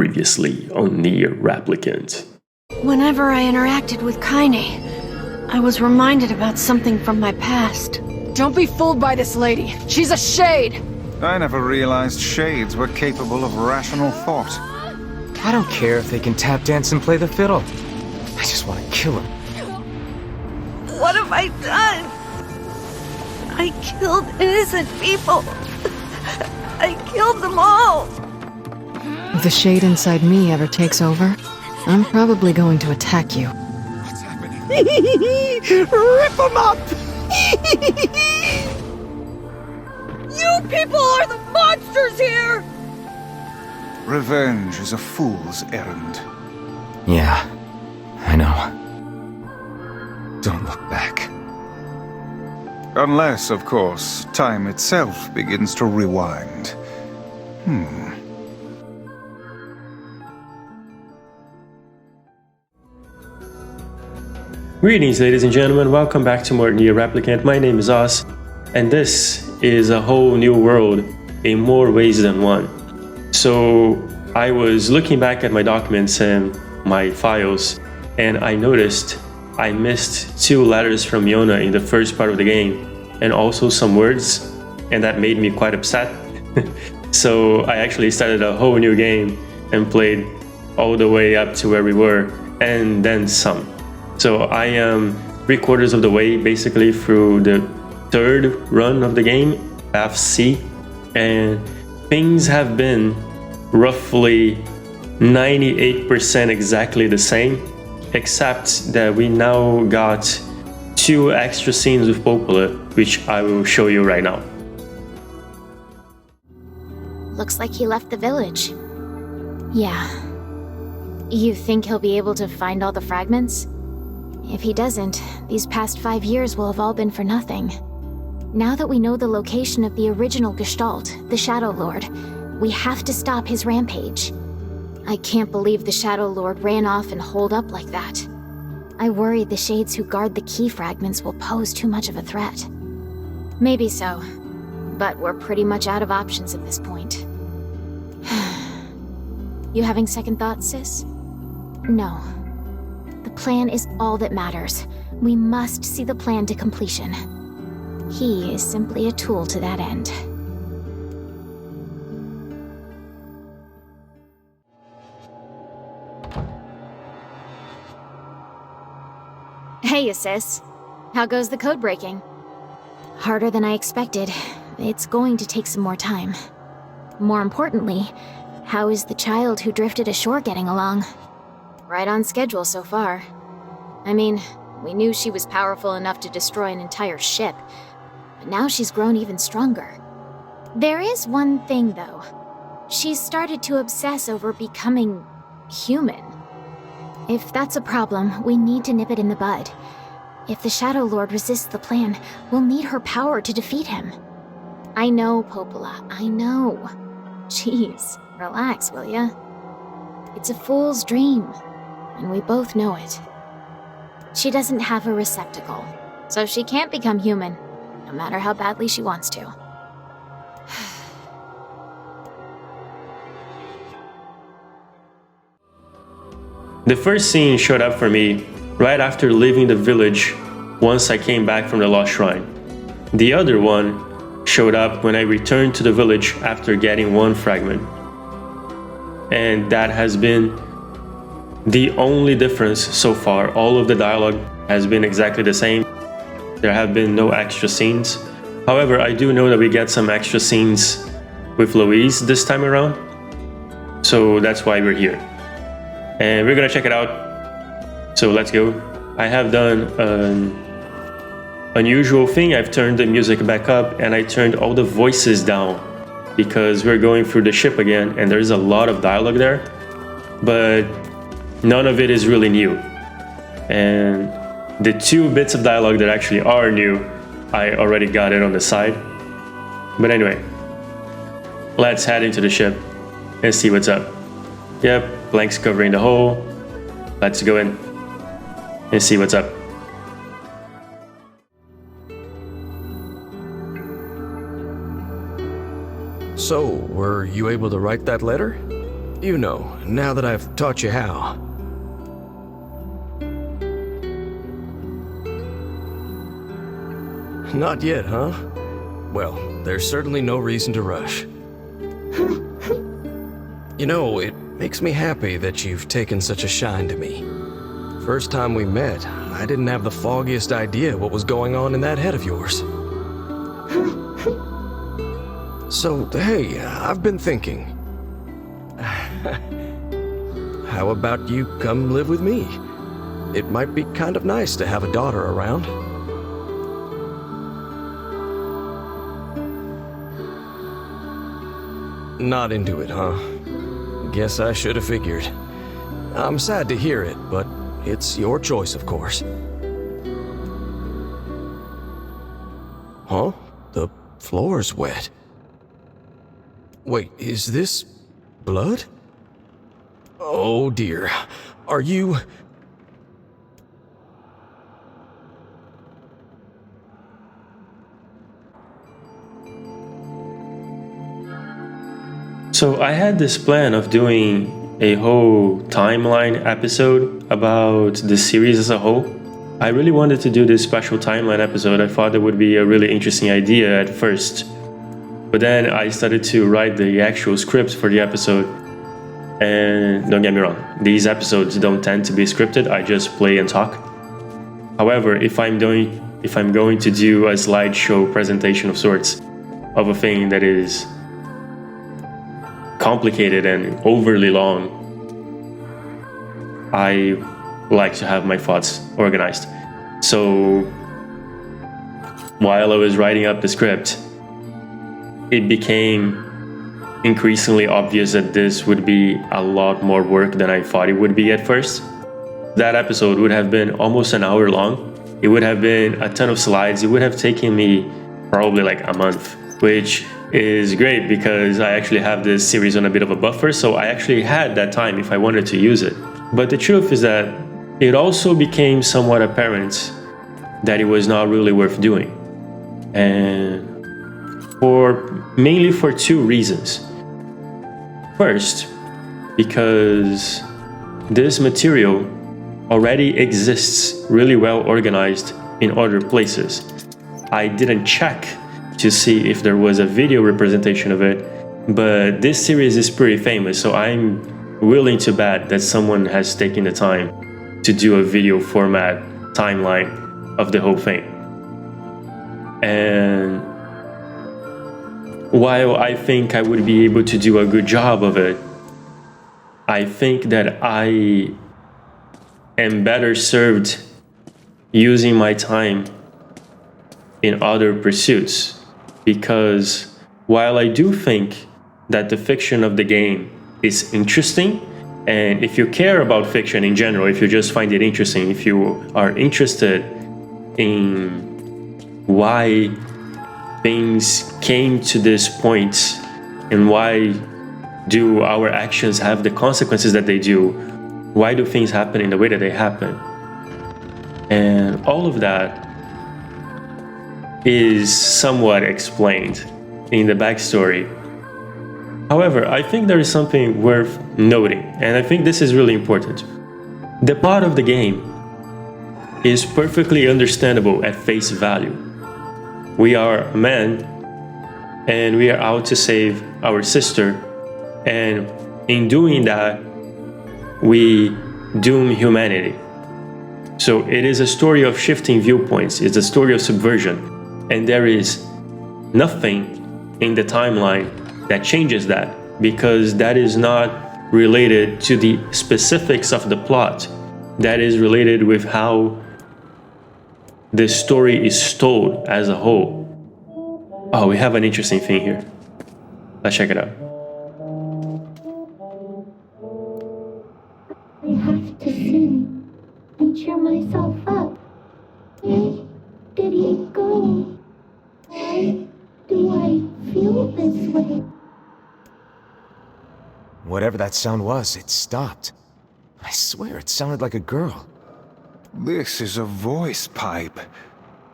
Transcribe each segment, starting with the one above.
Previously on Nier Replicant. Whenever I interacted with Kaine, I was reminded about something from my past. Don't be fooled by this lady. She's a shade! I never realized shades were capable of rational thought. I don't care if they can tap dance and play the fiddle. I just want to kill them. What have I done? I killed innocent people. I killed them all. If the shade inside me ever takes over, I'm probably going to attack you. What's happening? Rip them up! You people are the monsters here! Revenge is a fool's errand. Yeah, I know. Don't look back. Unless, of course, time itself begins to rewind. Greetings, ladies and gentlemen. Welcome back to more Nier Replicant. My name is Oz, and this is a whole new world in more ways than one. So I was looking back at my documents and my files, and I noticed I missed 2 letters from Yona in the first part of the game, and also some words, and that made me quite upset. So I actually started a whole new game and played all the way up to where we were, and then some. So I am 3/4 of the way basically through the 3rd run of the game, Path C, and things have been roughly 98% exactly the same, except that we now got 2 extra scenes with Popola, which I will show you right now. Looks like he left the village. Yeah. You think he'll be able to find all the fragments? If he doesn't, these past 5 years will have all been for nothing. Now that we know the location of the original Gestalt, the Shadow Lord, we have to stop his rampage. I can't believe the Shadow Lord ran off and holed up like that. I worry the shades who guard the key fragments will pose too much of a threat. Maybe so, but we're pretty much out of options at this point. You having second thoughts, sis? No. The plan is all that matters. We must see the plan to completion. He is simply a tool to that end. Hey, sis. How goes the code breaking? Harder than I expected. It's going to take some more time. More importantly, how is the child who drifted ashore getting along? Right on schedule so far. I mean, we knew she was powerful enough to destroy an entire ship, but now she's grown even stronger. There is one thing, though. She's started to obsess over becoming human. If that's a problem, we need to nip it in the bud. If the Shadow Lord resists the plan, we'll need her power to defeat him. I know, Popola, I know. Jeez, relax, will ya? It's a fool's dream, and we both know it. She doesn't have a receptacle, so she can't become human, no matter how badly she wants to. The first scene showed up for me right after leaving the village once I came back from the Lost Shrine. The other one showed up when I returned to the village after getting 1 fragment. And that has been the only difference so far. All of the dialogue has been exactly the same. There have been no extra scenes. However, I do know that we get some extra scenes with Louise this time around. So that's why we're here. And we're gonna check it out. So let's go. I have done an unusual thing. I've turned the music back up and I turned all the voices down because we're going through the ship again and there's a lot of dialogue there, but none of it is really new. And the 2 bits of dialogue that actually are new, I already got it on the side. But anyway, let's head into the ship and see what's up. Yep, blanks covering the hole. Let's go in and see what's up. So, were you able to write that letter? You know, now that I've taught you how. Not yet, huh? Well, there's certainly no reason to rush. You know, it makes me happy that you've taken such a shine to me. First time we met, I didn't have the foggiest idea what was going on in that head of yours. So, hey, I've been thinking. How about you come live with me? It might be kind of nice to have a daughter around. Not into it, huh? Guess I should have figured. I'm sad to hear it, but it's your choice, of course. Huh? The floor's wet. Wait, is this blood? Oh dear. Are you... So I had this plan of doing a whole timeline episode about the series as a whole. I really wanted to do this special timeline episode. I thought it would be a really interesting idea at first. But then I started to write the actual script for the episode. And don't get me wrong, these episodes don't tend to be scripted. I just play and talk. However, if I'm going to do a slideshow presentation of sorts of a thing that is complicated and overly long, I like to have my thoughts organized. So while I was writing up the script, it became increasingly obvious that this would be a lot more work than I thought it would be at first. That episode would have been almost an hour long. It would have been a ton of slides. It would have taken me probably like a month, which is great because I actually have this series on a bit of a buffer, so I actually had that time if I wanted to use it. But the truth is that it also became somewhat apparent that it was not really worth doing. And mainly for two reasons. First, because this material already exists really well organized in other places. I didn't check to see if there was a video representation of it, but this series is pretty famous, so I'm willing to bet that someone has taken the time to do a video format timeline of the whole thing. And while I think I would be able to do a good job of it, I think that I am better served using my time in other pursuits. Because while I do think that the fiction of the game is interesting, and if you care about fiction in general, if you just find it interesting, if you are interested in why things came to this point and why do our actions have the consequences that they do, why do things happen in the way that they happen, and all of that is somewhat explained in the backstory. However, I think there is something worth noting, and I think this is really important. The plot of the game is perfectly understandable at face value. We are a man, and we are out to save our sister, and in doing that, we doom humanity. So it is a story of shifting viewpoints, it's a story of subversion, and there is nothing in the timeline that changes that, because that is not related to the specifics of the plot. That is related with how the story is told as a whole. Oh, we have an interesting thing here. Let's check it out. I have to sing and cheer myself up. Where did he go? Why do I feel this way? Whatever that sound was, it stopped. I swear it sounded like a girl. This is a voice pipe.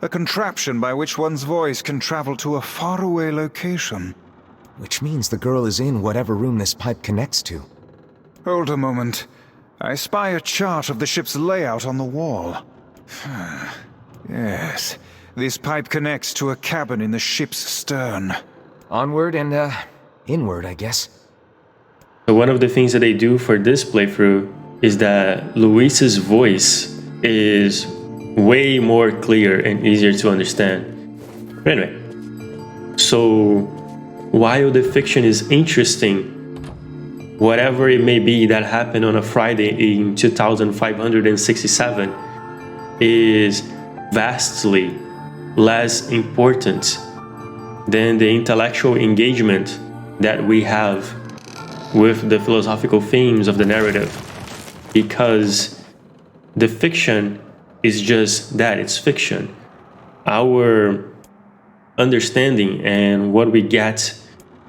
A contraption by which one's voice can travel to a faraway location. Which means the girl is in whatever room this pipe connects to. Hold a moment. I spy a chart of the ship's layout on the wall. Yes, this pipe connects to a cabin in the ship's stern. Onward and, inward, I guess. So one of the things that they do for this playthrough is that Luis's voice is way more clear and easier to understand. But anyway, so while the fiction is interesting, whatever it may be that happened on a Friday in 2567 is vastly less important than the intellectual engagement that we have with the philosophical themes of the narrative, because the fiction is just that, it's fiction. Our understanding and what we get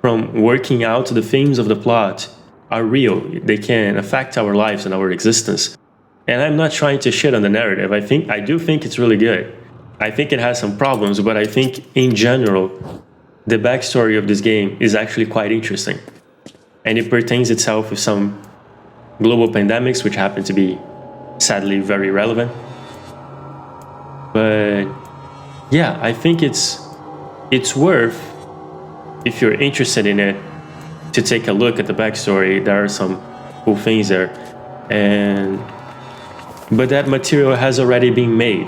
from working out the themes of the plot are real. They can affect our lives and our existence. And I'm not trying to shit on the narrative. I do think it's really good. I think it has some problems, but I think in general, the backstory of this game is actually quite interesting. And it pertains itself with some global pandemics, which happen to be, sadly, very relevant. But yeah, I think it's worth, if you're interested in it, to take a look at the backstory. There are some cool things there. But that material has already been made.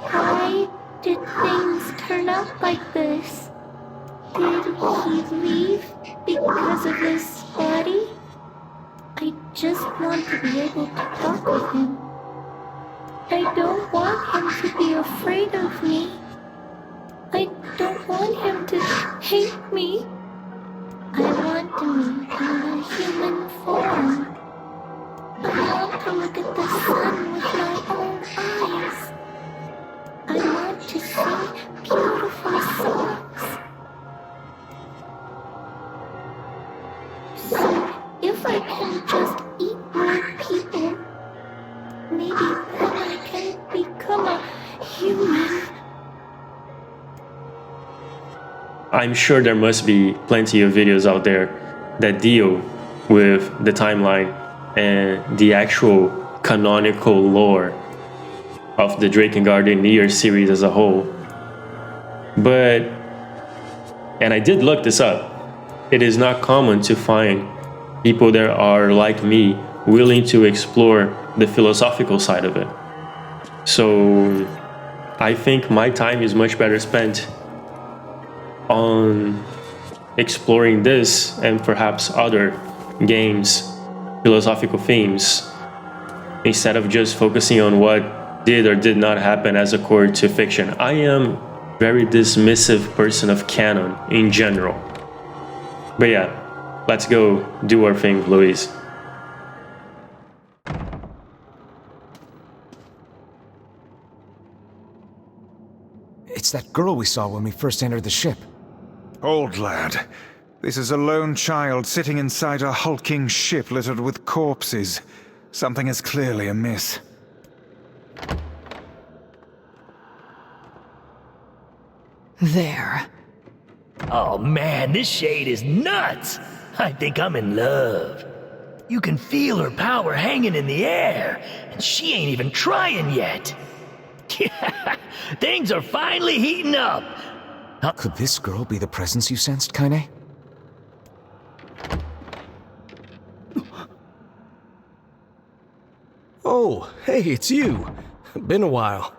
Why did things turn out like this? Did he leave because of his body? I just want to be able to talk with him. I don't want him to be afraid of me. I don't want him to hate me. I want to meet him in a human form. I want to look at the sun with my own eyes. I want to sing beautiful songs. So, if I can just eat more people, maybe then I can become a human. I'm sure there must be plenty of videos out there that deal with the timeline and the actual canonical lore of the Drake and Brother-Nier series as a whole. But, and I did look this up, it is not common to find people that are like me willing to explore the philosophical side of it. So I think my time is much better spent on exploring this and perhaps other games' philosophical themes, instead of just focusing on what did or did not happen as a core to fiction. I am a very dismissive person of canon in general. But yeah, let's go do our thing, Luis. It's that girl we saw when we first entered the ship. Old lad, this is a lone child sitting inside a hulking ship littered with corpses. Something is clearly amiss. There. Oh man, this shade is nuts! I think I'm in love. You can feel her power hanging in the air, and she ain't even trying yet. Things are finally heating up. Could this girl be the presence you sensed, Kaine? Oh, hey, it's you. Been a while.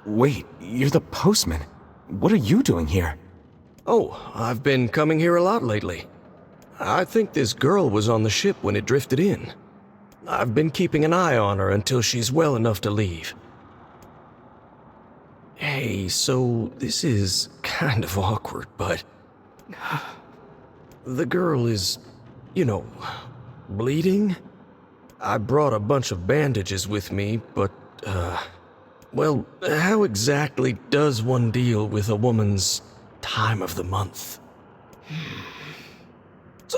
Wait, you're the postman. What are you doing here? Oh, I've been coming here a lot lately. I think this girl was on the ship when it drifted in. I've been keeping an eye on her until she's well enough to leave. Hey, so this is kind of awkward, but... the girl is, you know, bleeding? I brought a bunch of bandages with me, but, well, how exactly does one deal with a woman's time of the month?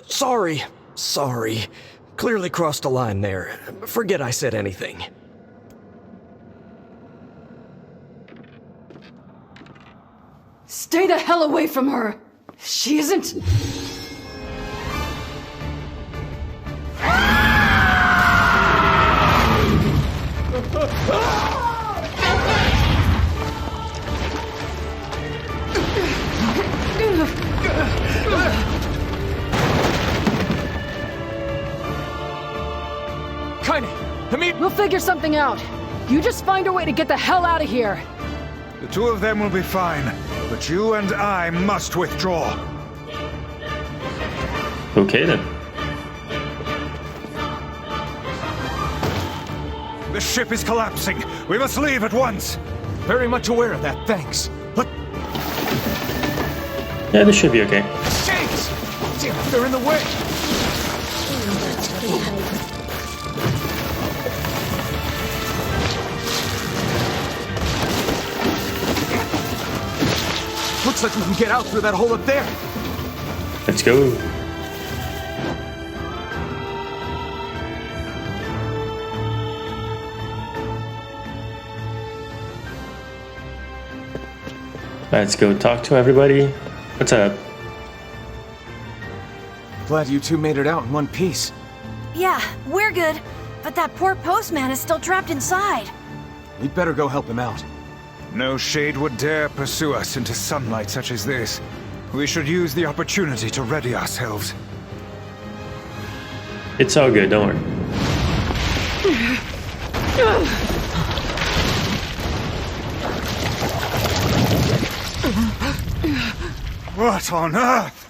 Sorry. Clearly crossed a line there. Forget I said anything. Stay the hell away from her! She isn't... We'll figure something out. You just find a way to get the hell out of here. The two of them will be fine, but you and I must withdraw. Okay then. The ship is collapsing. We must leave at once. Very much aware of that, thanks. But Yeah, this should be okay. shades! Damn it, they're in the way! Looks like we can get out through that hole up there. Let's go. Let's go talk to everybody. What's up? Glad you two made it out in one piece. Yeah, we're good. But that poor postman is still trapped inside. We'd better go help him out. No shade would dare pursue us into sunlight such as this. We should use the opportunity to ready ourselves. It's all good, don't worry. What on earth?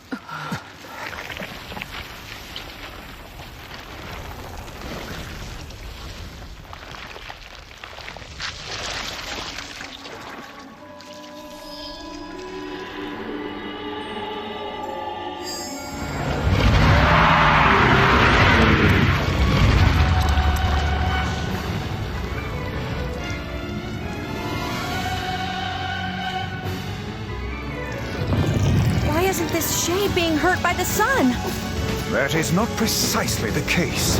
Why isn't this shade being hurt by the sun? That is not precisely the case.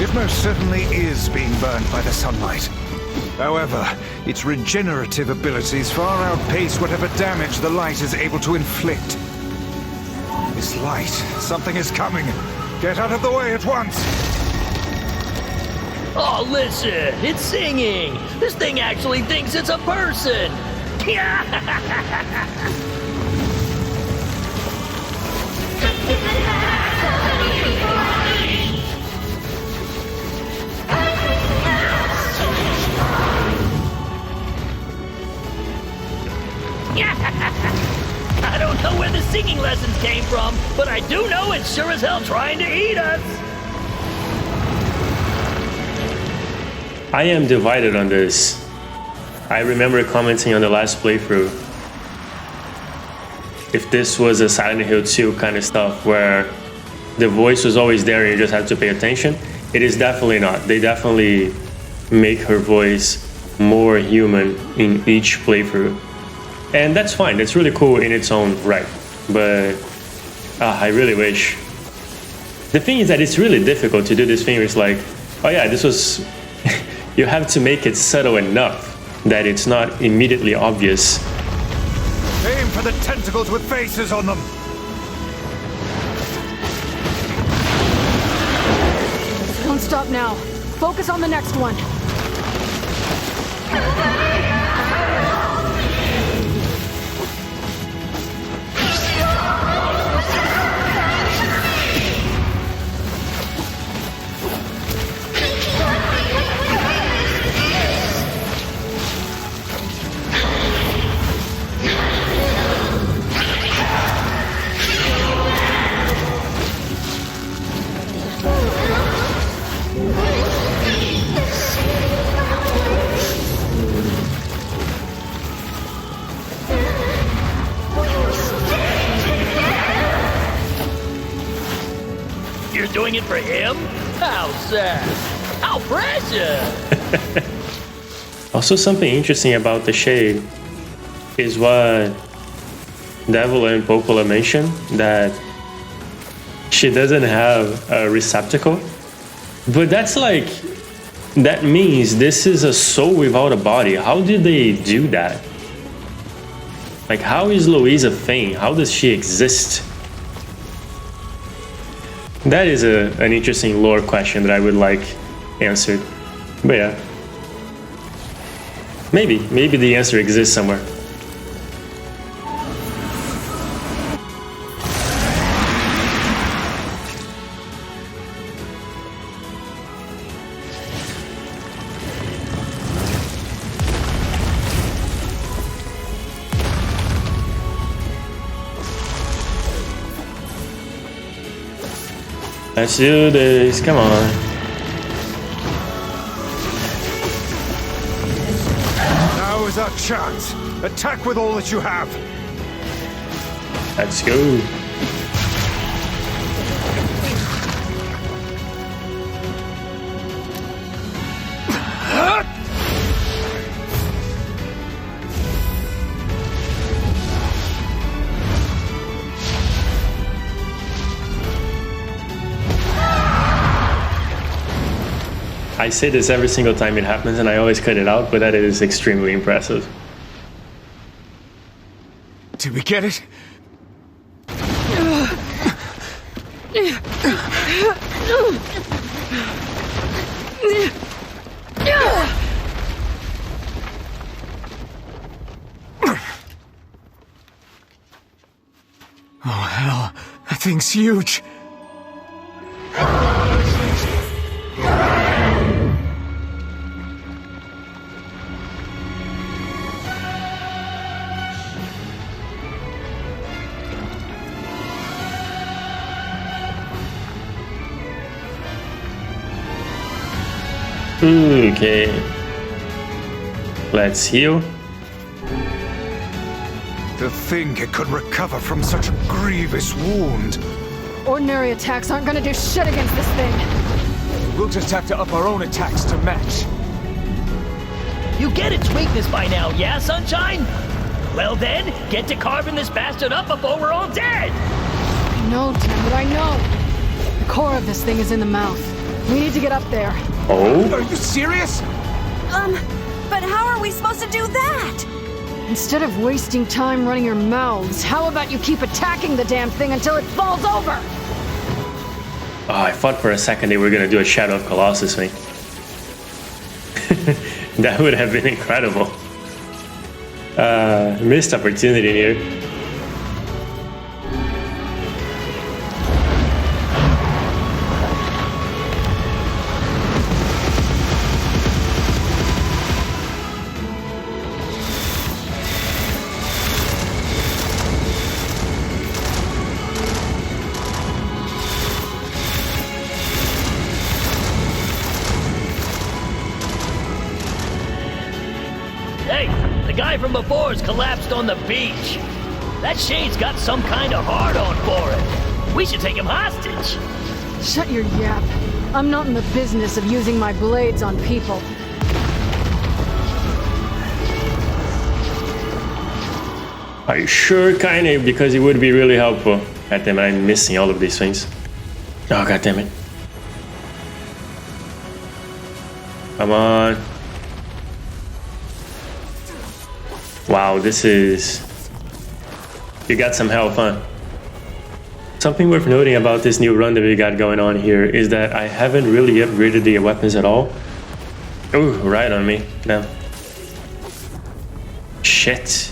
It most certainly is being burned by the sunlight. However, its regenerative abilities far outpace whatever damage the light is able to inflict. This light, something is coming. Get out of the way at once! Oh, listen, it's singing. This thing actually thinks it's a person. I don't know where the singing lessons came from, but I do know it's sure as hell trying to eat us. I am divided on this. I remember commenting on the last playthrough if this was a Silent Hill 2 kind of stuff where the voice was always there and you just had to pay attention. It is definitely not. They definitely make her voice more human in each playthrough. And that's fine, that's really cool in its own right. But I really wish. The thing is that it's really difficult to do this thing where it's like, oh yeah, this was... You have to make it subtle enough that it's not immediately obvious. Aim for the tentacles with faces on them! Don't stop now. Focus on the next one. You're doing it for him? How sad. How precious. Also, something interesting about the shade is what Devil and Popola mentioned, that she doesn't have a receptacle. But that's like, that means this is a soul without a body. How did they do that? Like, how is Louise a thing? How does she exist? That is an interesting lore question that I would like answered. But yeah. Maybe the answer exists somewhere. Let's do this, come on. Now is our chance. Attack with all that you have. Let's go. I say this every single time it happens and I always cut it out, but that is extremely impressive. Did we get it? Oh hell, that thing's huge. Okay. Let's heal. To think it could recover from such a grievous wound. Ordinary attacks aren't gonna do shit against this thing. We'll just have to up our own attacks to match. You get its weakness by now, yeah, Sunshine? Well then, get to carving this bastard up before we're all dead! I know, damn it, I know. The core of this thing is in the mouth. We need to get up there. Oh? Are you serious? But how are we supposed to do that? Instead of wasting time running your mouths, how about you keep attacking the damn thing until it falls over? Oh, I thought for a second they were gonna do a Shadow of Colossus thing. That would have been incredible. Missed opportunity here. From before's collapsed on the beach. That shade's got some kind of hard-on for it. We should take him hostage. Shut your yap. I'm not in the business of using my blades on people. Are you sure, kinda? Because it would be really helpful. God damn it, I'm missing all of these things. Oh, god damn it. Come on. Wow, this is... You got some health, huh? Something worth noting about this new run that we got going on here is that I haven't really upgraded the weapons at all. Ooh, right on me. No. Shit.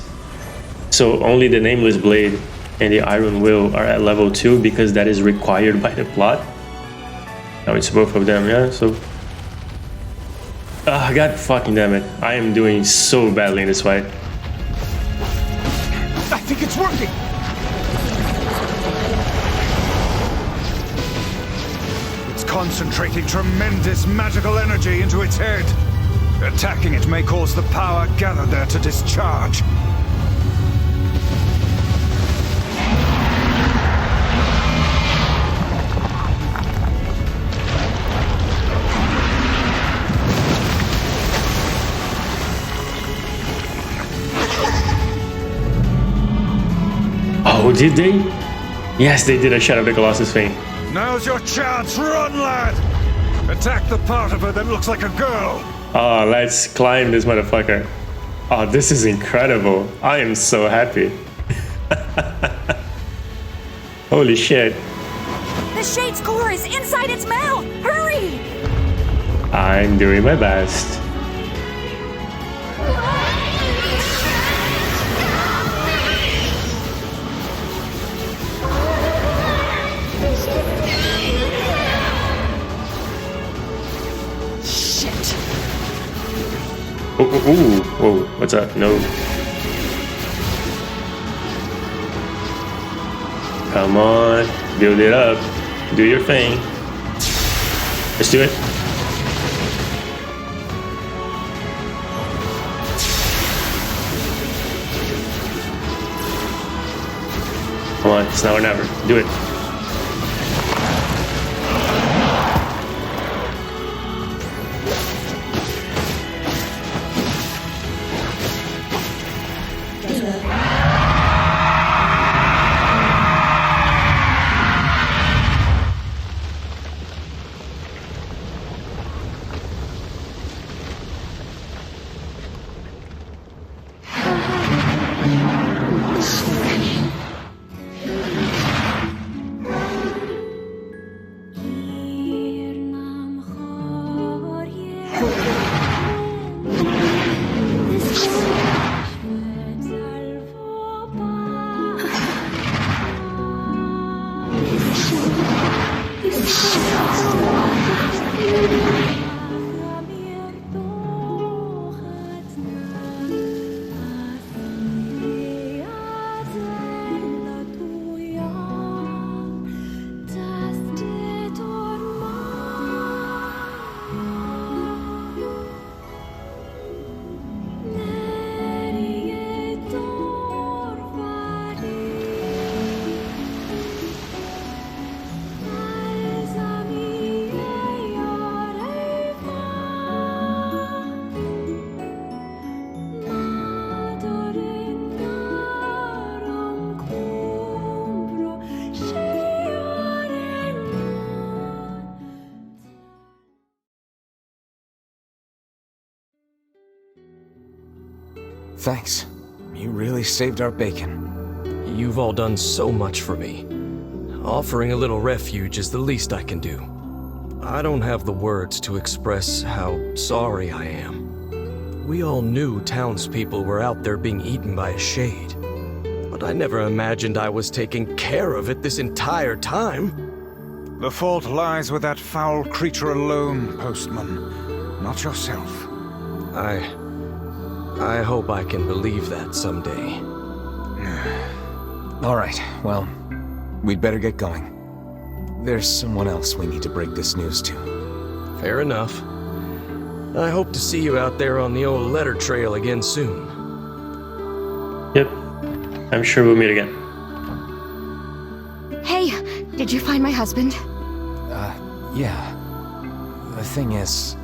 So only the Nameless Blade and the Iron Will are at level 2 because that is required by the plot. Now it's both of them, yeah, so... Ah, god fucking damn it. I am doing so badly in this fight. I think it's working! It's concentrating tremendous magical energy into its head. Attacking it may cause the power gathered there to discharge. Oh, did they? Yes, they did a Shadow of the Colossus thing. Now's your chance, run, lad! Attack the part of her that looks like a girl! Oh, let's climb this motherfucker. Oh, this is incredible. I am so happy. Holy shit. The Shade's core is inside its mouth! Hurry! I'm doing my best. Shit! Whoa, what's up? No. Come on, build it up. Do your thing. Let's do it. Come on, it's now or never. Do it. Thanks. You really saved our bacon. You've all done so much for me. Offering a little refuge is the least I can do. I don't have the words to express how sorry I am. We all knew townspeople were out there being eaten by a shade. But I never imagined I was taking care of it this entire time. The fault lies with that foul creature alone, Postman. Not yourself. I hope I can believe that someday. All right, well, we'd better get going. There's someone else we need to break this news to. Fair enough. I hope to see you out there on the old letter trail again soon. Yep. I'm sure we'll meet again. Hey, did you find my husband? Yeah. The thing is...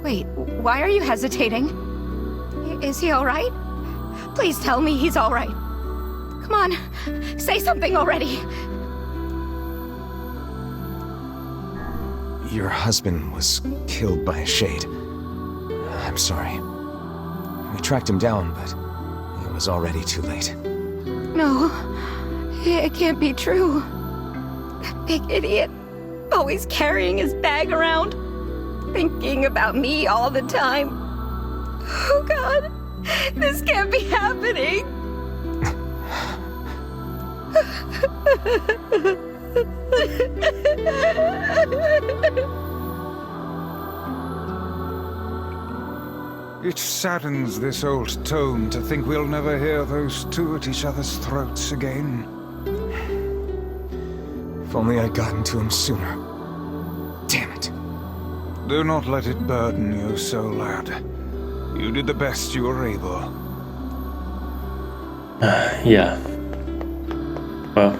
Wait, why are you hesitating? Is he alright? Please tell me he's alright. Come on, say something already. Your husband was killed by a shade. I'm sorry. We tracked him down, but it was already too late. No, it can't be true. That big idiot, always carrying his bag around, thinking about me all the time. Oh God, this can't be happening. It saddens this old tone to think we'll never hear those two at each other's throats again. If only I'd gotten to him sooner. Damn it. Do not let it burden you so, lad. You did the best you were able. Yeah. Well,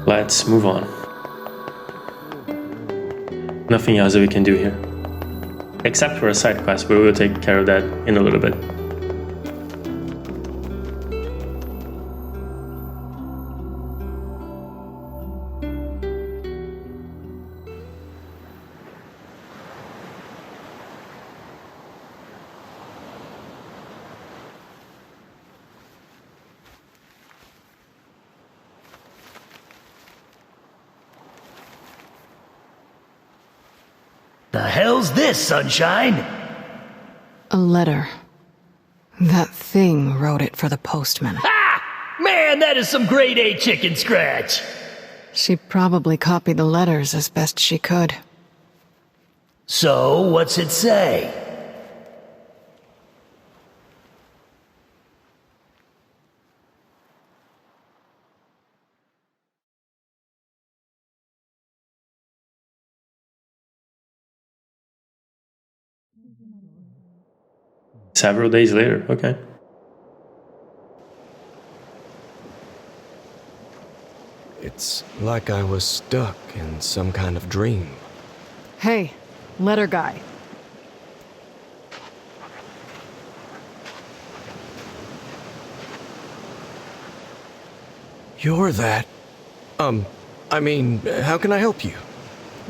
let's move on. Nothing else that we can do here. Except for a side quest, but we'll take care of that in a little bit. The hell's this, Sunshine? A letter. That thing wrote it for the postman. Ha! Man, that is some grade A chicken scratch. She probably copied the letters as best she could. So, what's it say? Several days later, okay. It's like I was stuck in some kind of dream. Hey, letter guy. You're that... I mean, how can I help you?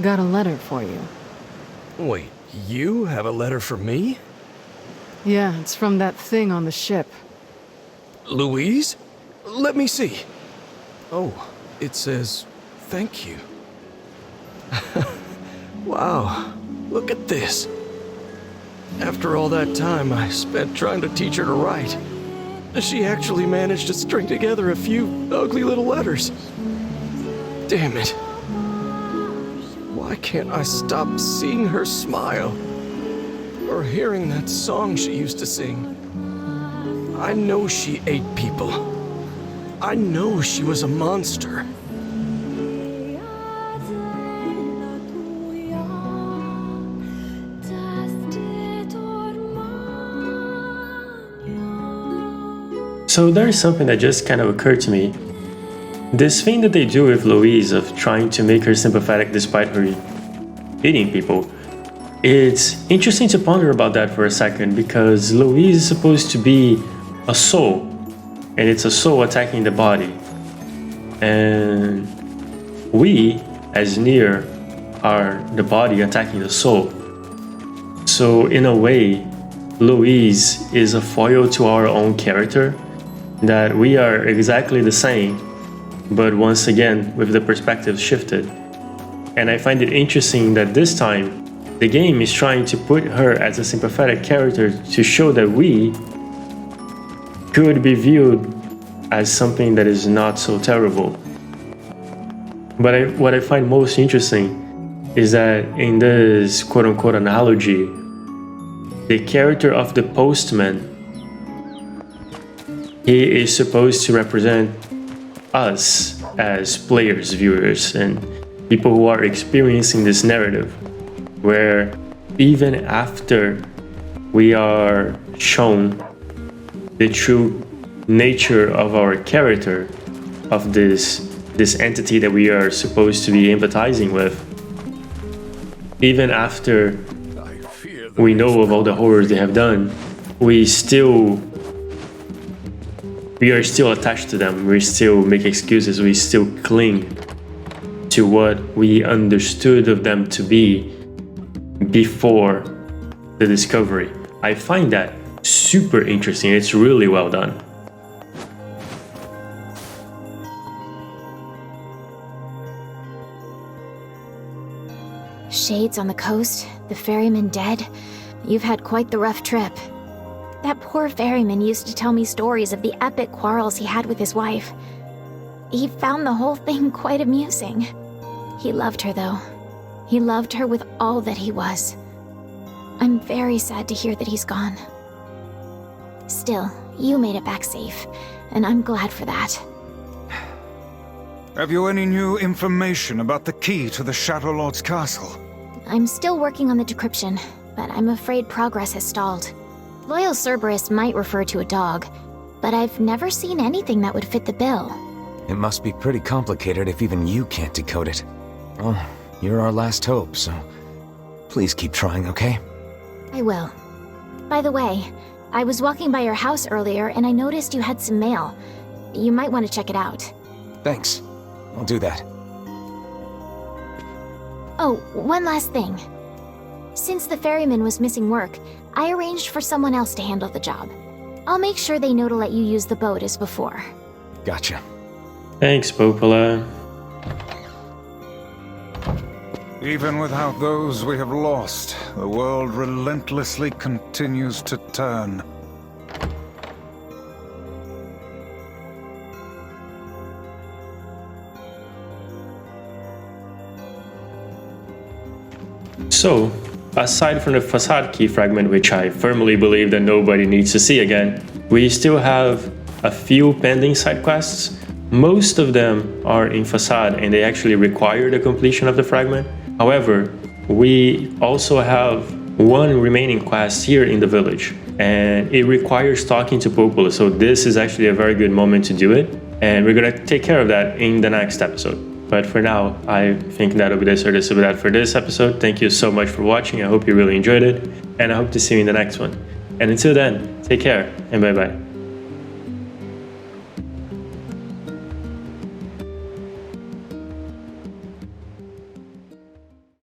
Got a letter for you. Wait, you have a letter for me? Yeah, it's from that thing on the ship. Louise? Let me see. Oh, it says, thank you. Wow, look at this. After all that time I spent trying to teach her to write, she actually managed to string together a few ugly little letters. Damn it. Why can't I stop seeing her smile? Or hearing that song she used to sing? I know she ate people. I know she was a monster. So there's something that just kind of occurred to me. This thing that they do with Louise of trying to make her sympathetic despite her eating people, it's interesting to ponder about that for a second, because Louise is supposed to be a soul, and it's a soul attacking the body. And we, as Nier, are the body attacking the soul. So in a way, Louise is a foil to our own character, that we are exactly the same, but once again with the perspective shifted. And I find it interesting that this time the game is trying to put her as a sympathetic character to show that we could be viewed as something that is not so terrible. But what I find most interesting is that in this quote-unquote analogy, the character of the postman, he is supposed to represent us as players, viewers, and people who are experiencing this narrative, where even after we are shown the true nature of our character, of this entity that we are supposed to be empathizing with, even after we know of all the horrors they have done, we are still attached to them. We still make excuses. We still cling to what we understood of them to be before the discovery. I find that super interesting. It's really well done. Shades on the coast, the ferryman dead. You've had quite the rough trip. That poor ferryman used to tell me stories of the epic quarrels he had with his wife. He found the whole thing quite amusing. He loved her, though. He loved her with all that he was. I'm very sad to hear that he's gone. Still, you made it back safe, and I'm glad for that. Have you any new information about the key to the Shadow Lord's castle? I'm still working on the decryption, but I'm afraid progress has stalled. Loyal Cerberus might refer to a dog, but I've never seen anything that would fit the bill. It must be pretty complicated if even you can't decode it. Well, you're our last hope, so please keep trying, okay? I will. By the way, I was walking by your house earlier and I noticed you had some mail. You might want to check it out. Thanks. I'll do that. Oh, one last thing. Since the ferryman was missing work, I arranged for someone else to handle the job. I'll make sure they know to let you use the boat as before. Gotcha. Thanks, Popola. Even without those we have lost, the world relentlessly continues to turn. So, aside from the facade key fragment, which I firmly believe that nobody needs to see again, we still have a few pending side quests. Most of them are in facade and they actually require the completion of the fragment. However, we also have one remaining quest here in the village, and it requires talking to Popola, so this is actually a very good moment to do it, and we're gonna take care of that in the next episode. But for now, I think that'll be this or this will be that for this episode. Thank you so much for watching. I hope you really enjoyed it, and I hope to see you in the next one. And until then, take care and bye-bye.